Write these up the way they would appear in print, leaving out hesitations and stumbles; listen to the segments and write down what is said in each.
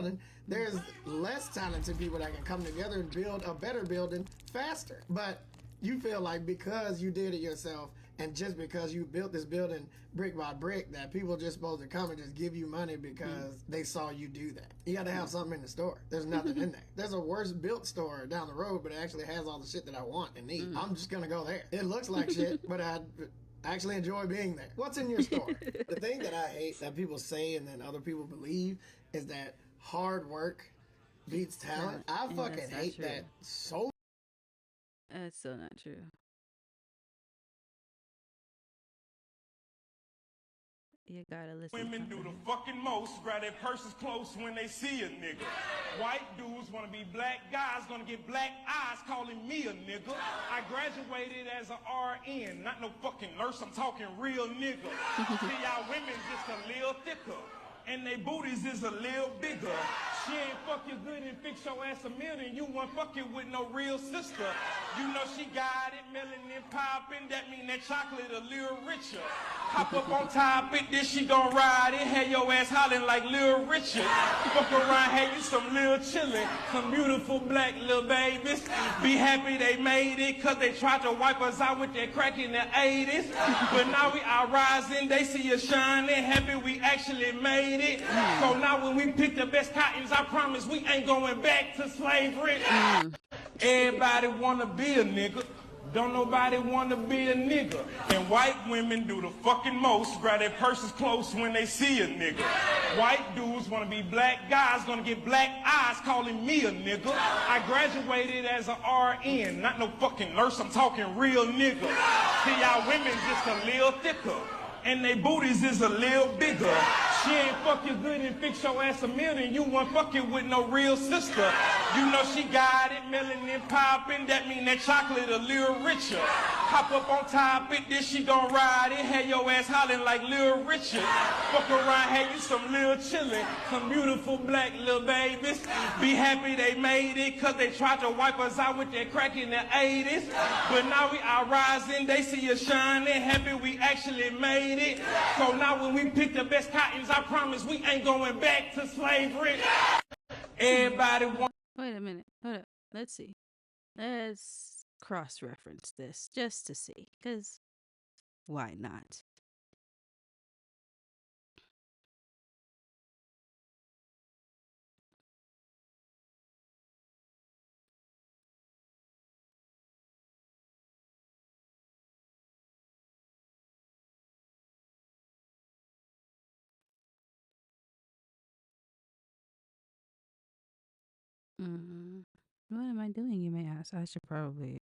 building, there's less talented people that can come together and build a better building faster. But you feel like because you did it yourself and just because you built this building brick by brick that people just supposed to come and just give you money because they saw you do that. You got to have something in the store. There's nothing in there. There's a worse built store down the road, but it actually has all the shit that I want and need. I'm just going to go there. It looks like shit, but I actually enjoy being there. What's in your store? The thing that I hate that people say and then other people believe is that hard work beats talent. I fucking hate that so. That's so not true. You gotta listen. Women do the fucking most, grab their purses close when they see a nigga. White dudes wanna be black guys, gonna get black eyes calling me a nigga. I graduated as a RN, not no fucking nurse, I'm talking real nigga. See, y'all women just a little thicker, and they booties is a little bigger. She ain't fuck you good and fix your ass a meal, and you weren't fucking with no real sister. You know she got it, melanin poppin', that mean that chocolate a little richer. Hop up on top it, then she gon' ride it, had your ass hollering like Lil Richard. Fuck around, had you some Lil Chillin', some beautiful black little babies. Be happy they made it, cause they tried to wipe us out with that crack in the 80s. But now we are rising, they see us shining, happy we actually made it. So now when we pick the best cottons, I promise we ain't going back to slavery. Everybody wanna be a nigga. Don't nobody wanna be a nigga. And white women do the fucking most, grab their purses close when they see a nigga. White dudes wanna be black guys, gonna get black eyes calling me a nigga. I graduated as a RN, not no fucking nurse, I'm talking real nigga. See, y'all women just a little thicker, and they booties is a little bigger. She ain't fuck you good and fix your ass a meal, and you weren't fucking with no real sister. You know she got it, melanin poppin', that mean that chocolate a little richer. Hop up on top it, then she gon' ride it, had your ass hollering like Lil Richard. Fuck around, had you some Lil Chillin', some beautiful black little babies. Be happy they made it, cause they tried to wipe us out with that crack in the 80s. But now we are rising, they see us shining, happy we actually made it. So now when we pick the best cottons, I promise we ain't going back to slavery. Everybody want. Wait a minute. Hold up. Let's see. Let's cross-reference this just to see. Because why not? What am I doing, you may ask? I should probably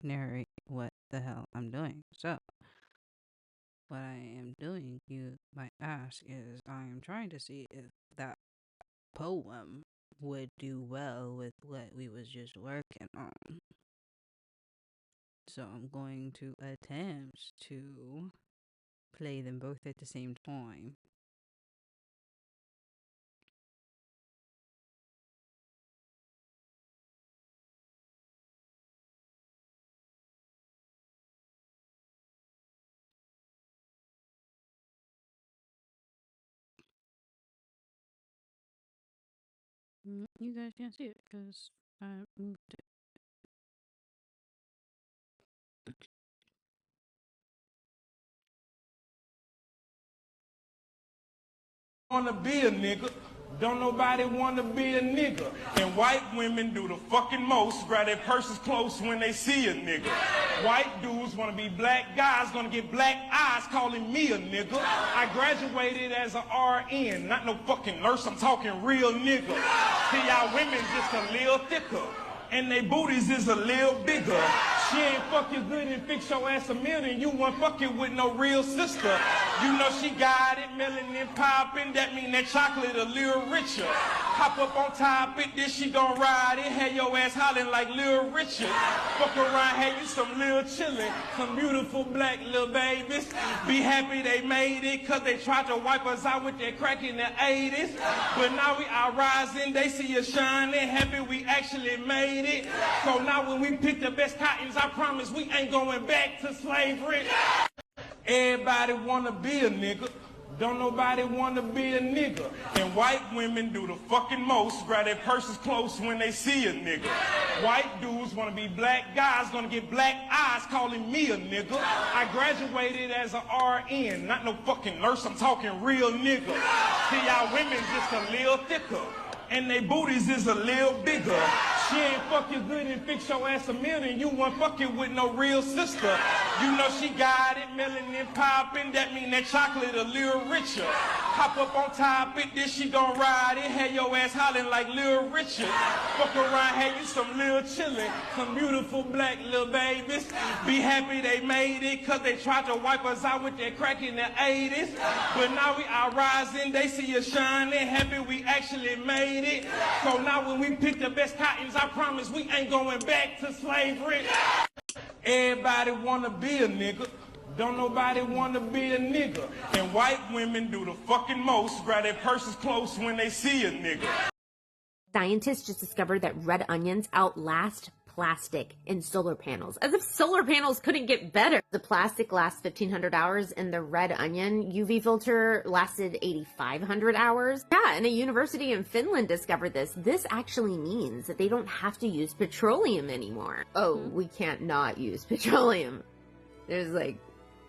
narrate what the hell I'm doing. So, what I am doing, you might ask, is I am trying to see if that poem would do well with what we was just working on. So I'm going to attempt to play them both at the same time. You guys can't see it because I moved it. Wanna be a nigga. Don't nobody wanna be a nigga. And white women do the fucking most, grab their purses close when they see a nigga. White dudes wanna be black guys, gonna get black eyes calling me a nigga. I graduated as a RN, not no fucking nurse, I'm talking real nigga. See, y'all women just a little thicker, and they booties is a little bigger. She ain't fuck you good and fix your ass a meal, and you weren't fucking with no real sister. You know she got it, melanin poppin', that mean that chocolate a little richer. Hop up on top it, then she gon' ride it, had your ass hollering like Lil Richard. Fuck around, had you some Lil Chillin', some beautiful black little babies. Be happy they made it, cause they tried to wipe us out with that crack in the 80s. But now we are rising, they see us shining, happy we actually made it. So now when we pick the best cottons, I promise we ain't going back to slavery. Everybody wanna be a nigga. Don't nobody wanna be a nigga. And white women do the fucking most, grab their purses close when they see a nigga. White dudes wanna be black guys, gonna get black eyes calling me a nigga. I graduated as a RN, not no fucking nurse, I'm talking real nigga. See, y'all women just a little thicker, and they booties is a little bigger. She ain't fuck you good and fix your ass a meal, and you weren't fucking with no real sister. You know she got it, melanin poppin', that mean that chocolate a little richer. Hop up on top it, then she gon' ride it, have your ass hollering like Lil Richard. Fuck around, have you some little chillin', some beautiful black little babies. Be happy they made it, cause they tried to wipe us out with that crack in the 80s. But now we are rising, they see us shining, happy we actually made it. So now when we pick the best cottons, I promise we ain't going back to slavery. Everybody wanna be a nigga. Don't nobody wanna be a nigga. And white women do the fucking most, grab their purses close when they see a nigga. Scientists just discovered that red onions outlast plastic in solar panels. As if solar panels couldn't get better. The plastic lasts 1,500 hours and the red onion UV filter lasted 8,500 hours. Yeah, and a university in Finland discovered this. This actually means that they don't have to use petroleum anymore. Oh, we can't not use petroleum. There's like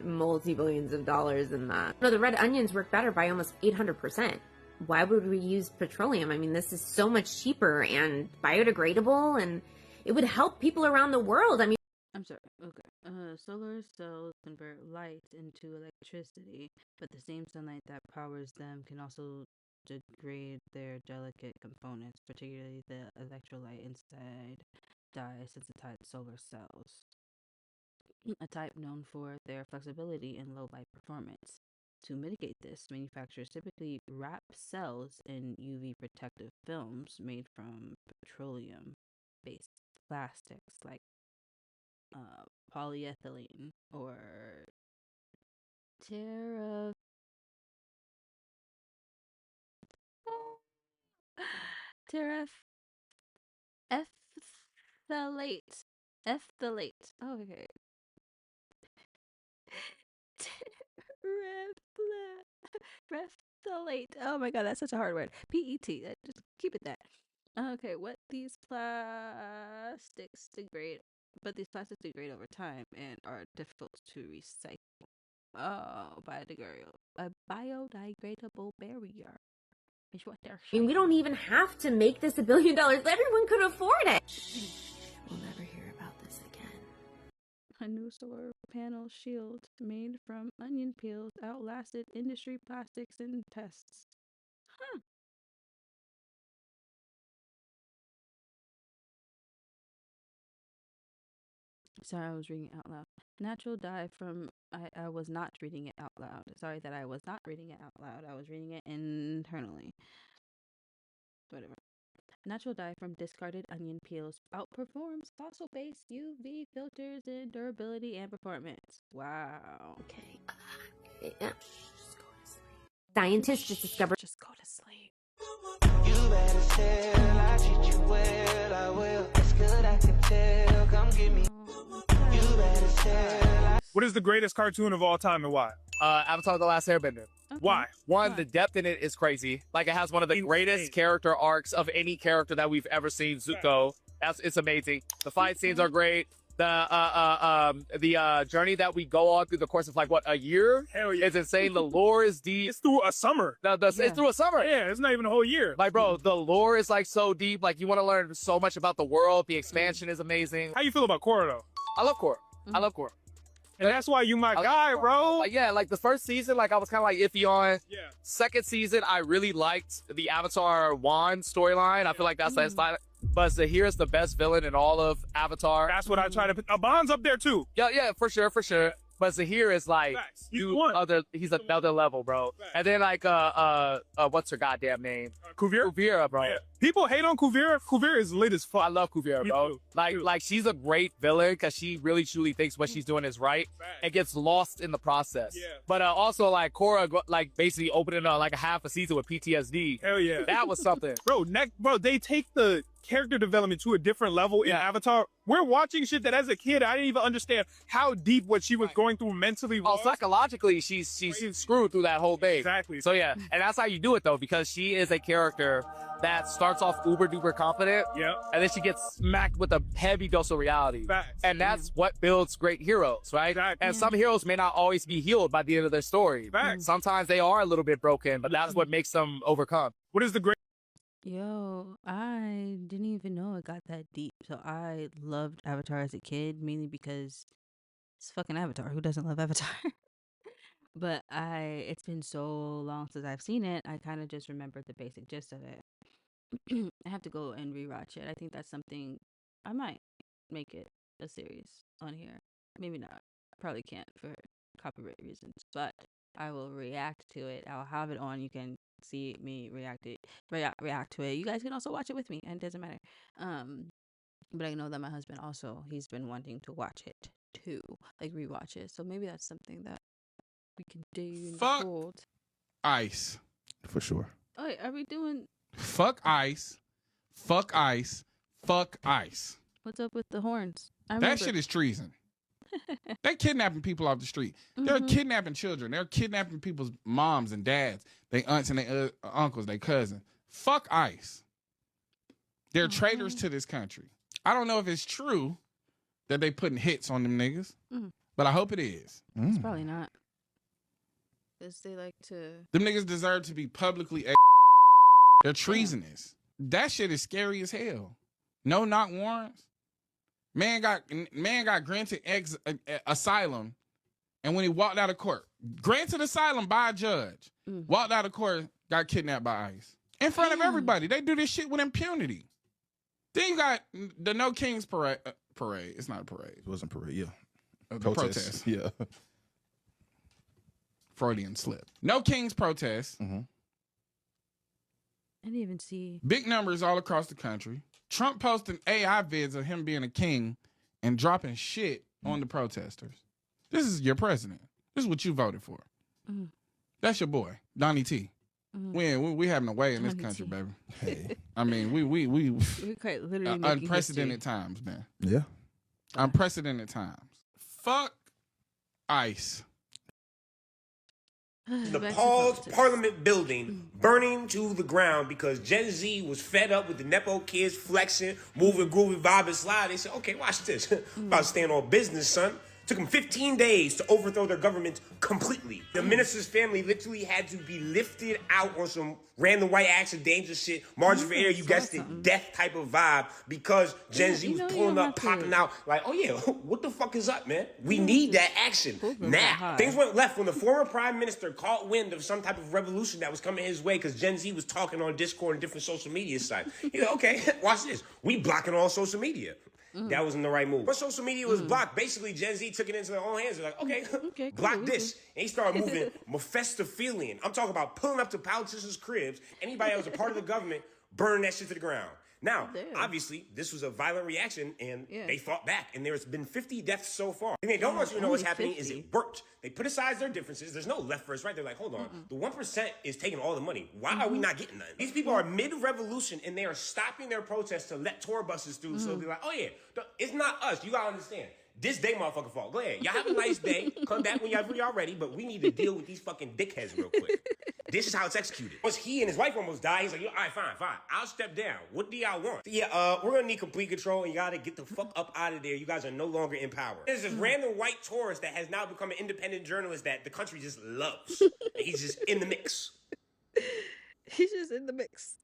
multi-billions of dollars in that. No, the red onions work better by almost 800%. Why would we use petroleum? I mean, this is so much cheaper and biodegradable, and it would help people around the world. I mean, I'm sorry. Okay. Solar cells convert light into electricity, but the same sunlight that powers them can also degrade their delicate components, particularly the electrolyte inside dye-sensitized solar cells, a type known for their flexibility and low light performance. To mitigate this, manufacturers typically wrap cells in UV protective films made from petroleum-based plastics like polyethylene or terephthalate. Phthalate. Oh, okay. Phthalate. Oh my god, that's such a hard word. PET. Just keep it that. Okay, these plastics degrade over time and are difficult to recycle. Oh, a biodegradable barrier is what they're saying. we don't even have to make this $1 billion. Everyone could afford it. We'll never hear about this again. A new solar panel shield made from onion peels outlasted industry plastics in tests. Huh. Sorry, I was reading it out loud. Natural dye from... I was not reading it out loud. Sorry that I was not reading it out loud. I was reading it internally. Whatever. Natural dye from discarded onion peels outperforms fossil-based UV filters in durability and performance. Wow. Okay. Just go to sleep. Scientists just discovered. Just go to sleep. You better tell, I treat you well, I will. It's good, I can tell. Come give me. You better tell. What is the greatest cartoon of all time and why? Avatar: The Last Airbender. Okay. Why? One, Why? the depth in it is crazy. Like, it has one of the Insane. greatest character arcs of any character that we've ever seen. Zuko. It's amazing. The fight scenes are great. The journey that we go on through the course of a year? Hell yeah. It's insane. The lore is deep. It's through a summer. It's through a summer. Yeah, it's not even a whole year. Like, bro, the lore is so deep. Like, you want to learn so much about the world. The expansion is amazing. How you feel about Korra, though? I love Korra. I love Korra. And that's why you my guy, bro. The first season, I was kind of iffy on. Yeah. Second season, I really liked the Avatar Wan storyline. I feel like that's but Zahir is the best villain in all of Avatar. That's what I try to put. Bond's up there, too. Yeah, for sure. But Zahir is Facts. He's one. he's another level, bro. Facts. And then what's her goddamn name? Kuvira? Kuvira, bro. Yeah. People hate on Kuvira. Kuvira is lit as fuck. I love Kuvira, Me bro. too. Like she's a great villain because she really truly thinks what she's doing is right Facts. and gets lost in the process. Yeah. But also Korra basically opening a half a season with PTSD. Hell yeah. That was something. Bro, they take the character development to a different level in Avatar. We're watching shit that as a kid I didn't even understand how deep what she was going through mentally was. Oh, psychologically, she's screwed through that whole thing. Exactly. So yeah, and that's how you do it though, because she is a character that starts off uber duper confident, and then she gets smacked with a heavy dose of reality. Facts. And that's what builds great heroes, right? Exactly. And some heroes may not always be healed by the end of their story. Facts. Sometimes they are a little bit broken, but that's what makes them overcome. What is the great Yo, I didn't even know it got that deep. So I loved Avatar as a kid, mainly because it's fucking Avatar. Who doesn't love Avatar? But it's been so long since I've seen it, I kind of just remembered the basic gist of it. I have to go and rewatch it. I think that's something I might make it a series on here. Maybe not. Probably can't for copyright reasons, but I will react to it. I'll have it on. You can see me react to it. You guys can also watch it with me, and it doesn't matter. But I know that my husband also, he's been wanting to watch it too, like rewatch it. So maybe that's something that we can do in the Fuck cold. Ice. For sure. Oh, wait, are we doing? Fuck Ice. Fuck Ice. Fuck Ice. What's up with the horns? That shit is treason. They're kidnapping people off the street. They're kidnapping children. They're kidnapping people's moms and dads, their aunts and their uncles, their cousins. Fuck ICE. They're traitors to this country. I don't know if it's true that they putting hits on them niggas, but I hope it is. It's probably not. Because they like to. Them niggas deserve to be publicly. They're treasonous. That shit is scary as hell. No knock warrants. Man got granted asylum, and when he walked out of court, granted asylum by a judge, walked out of court, got kidnapped by ICE in front of everybody. They do this shit with impunity. Then you got the No Kings parade. It's not a parade. It wasn't parade. Yeah. The protest. Yeah. Freudian slip. No Kings protest. I didn't even see. Big numbers all across the country. Trump posting AI vids of him being a king and dropping shit on the protesters. This is your president. This is what you voted for. That's your boy, Donnie T. We having a way in this country, baby. Hey. I mean, we quite literally unprecedented times, man. Yeah. Unprecedented times. Fuck ICE. Nepal's parliament building burning to the ground because Gen Z was fed up with the Nepo kids flexing, moving, groovy, vibing, slide. They said, okay, watch this. About to stand on business, son. Took them 15 days to overthrow their government completely. The minister's family literally had to be lifted out on some random white action dangerous shit, margin for error, you guessed it, death type of vibe, because Gen Z was pulling up, popping out, like, oh yeah, what the fuck is up, man? We need that action now. Things went left when the former prime minister caught wind of some type of revolution that was coming his way because Gen Z was talking on Discord and different social media sites. He's like, okay, watch this. We blocking all social media. That wasn't the right move. But social media was blocked. Basically, Gen Z took it into their own hands. They're like, okay, block this. And he started moving Mephistophelian. I'm talking about pulling up to politicians' cribs. Anybody that was a part of the government, burning that shit to the ground. Now, obviously, this was a violent reaction, and they fought back. And there's been 50 deaths so far. And they don't want you to know what's happening 50. Is it worked. They put aside their differences. There's no left versus right. They're like, hold on. The 1% is taking all the money. Why are we not getting none? These people are mid-revolution, and they are stopping their protests to let tour buses through. So they're like, oh, yeah, it's not us. You got to understand. This day, motherfucking fault. Go ahead. Y'all have a nice day. Come back when y'all ready, but we need to deal with these fucking dickheads real quick. This is how it's executed. Once he and his wife almost died, he's like, all right, fine. I'll step down. What do y'all want? Yeah, we're gonna need complete control, and you gotta get the fuck up out of there. You guys are no longer in power. There's this random white tourist that has now become an independent journalist that the country just loves. And he's just in the mix. He's just in the mix.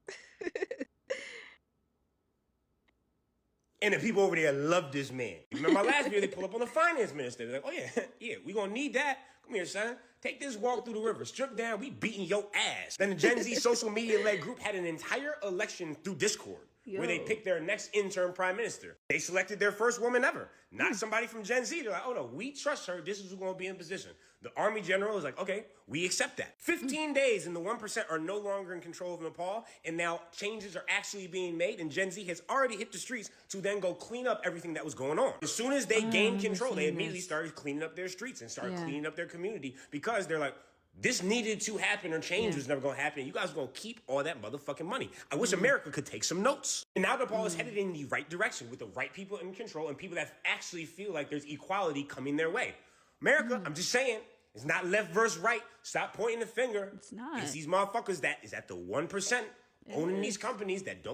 And the people over there love this man. Remember my last video, they pull up on the finance minister. They're like, oh yeah, we gonna need that. Come here, son. Take this walk through the river. Strip down, we beating your ass. Then the Gen Z social media-led group had an entire election through Discord where they picked their next interim prime minister. They selected their first woman ever, not somebody from Gen Z. They're like, oh no, we trust her. This is who's gonna be in position. The army general is like, okay, we accept that. 15 days and the 1% are no longer in control of Nepal, and now changes are actually being made, and Gen Z has already hit the streets to then go clean up everything that was going on. As soon as they gained control, they immediately started cleaning up their streets and started cleaning up their community because they're like, This needed to happen or change was never going to happen. You guys are going to keep all that motherfucking money. I wish America could take some notes. And now Nepal is headed in the right direction with the right people in control and people that actually feel like there's equality coming their way. America, I'm just saying, it's not left versus right. Stop pointing the finger. It's not. It's these motherfuckers that is at the 1% owning these companies that don't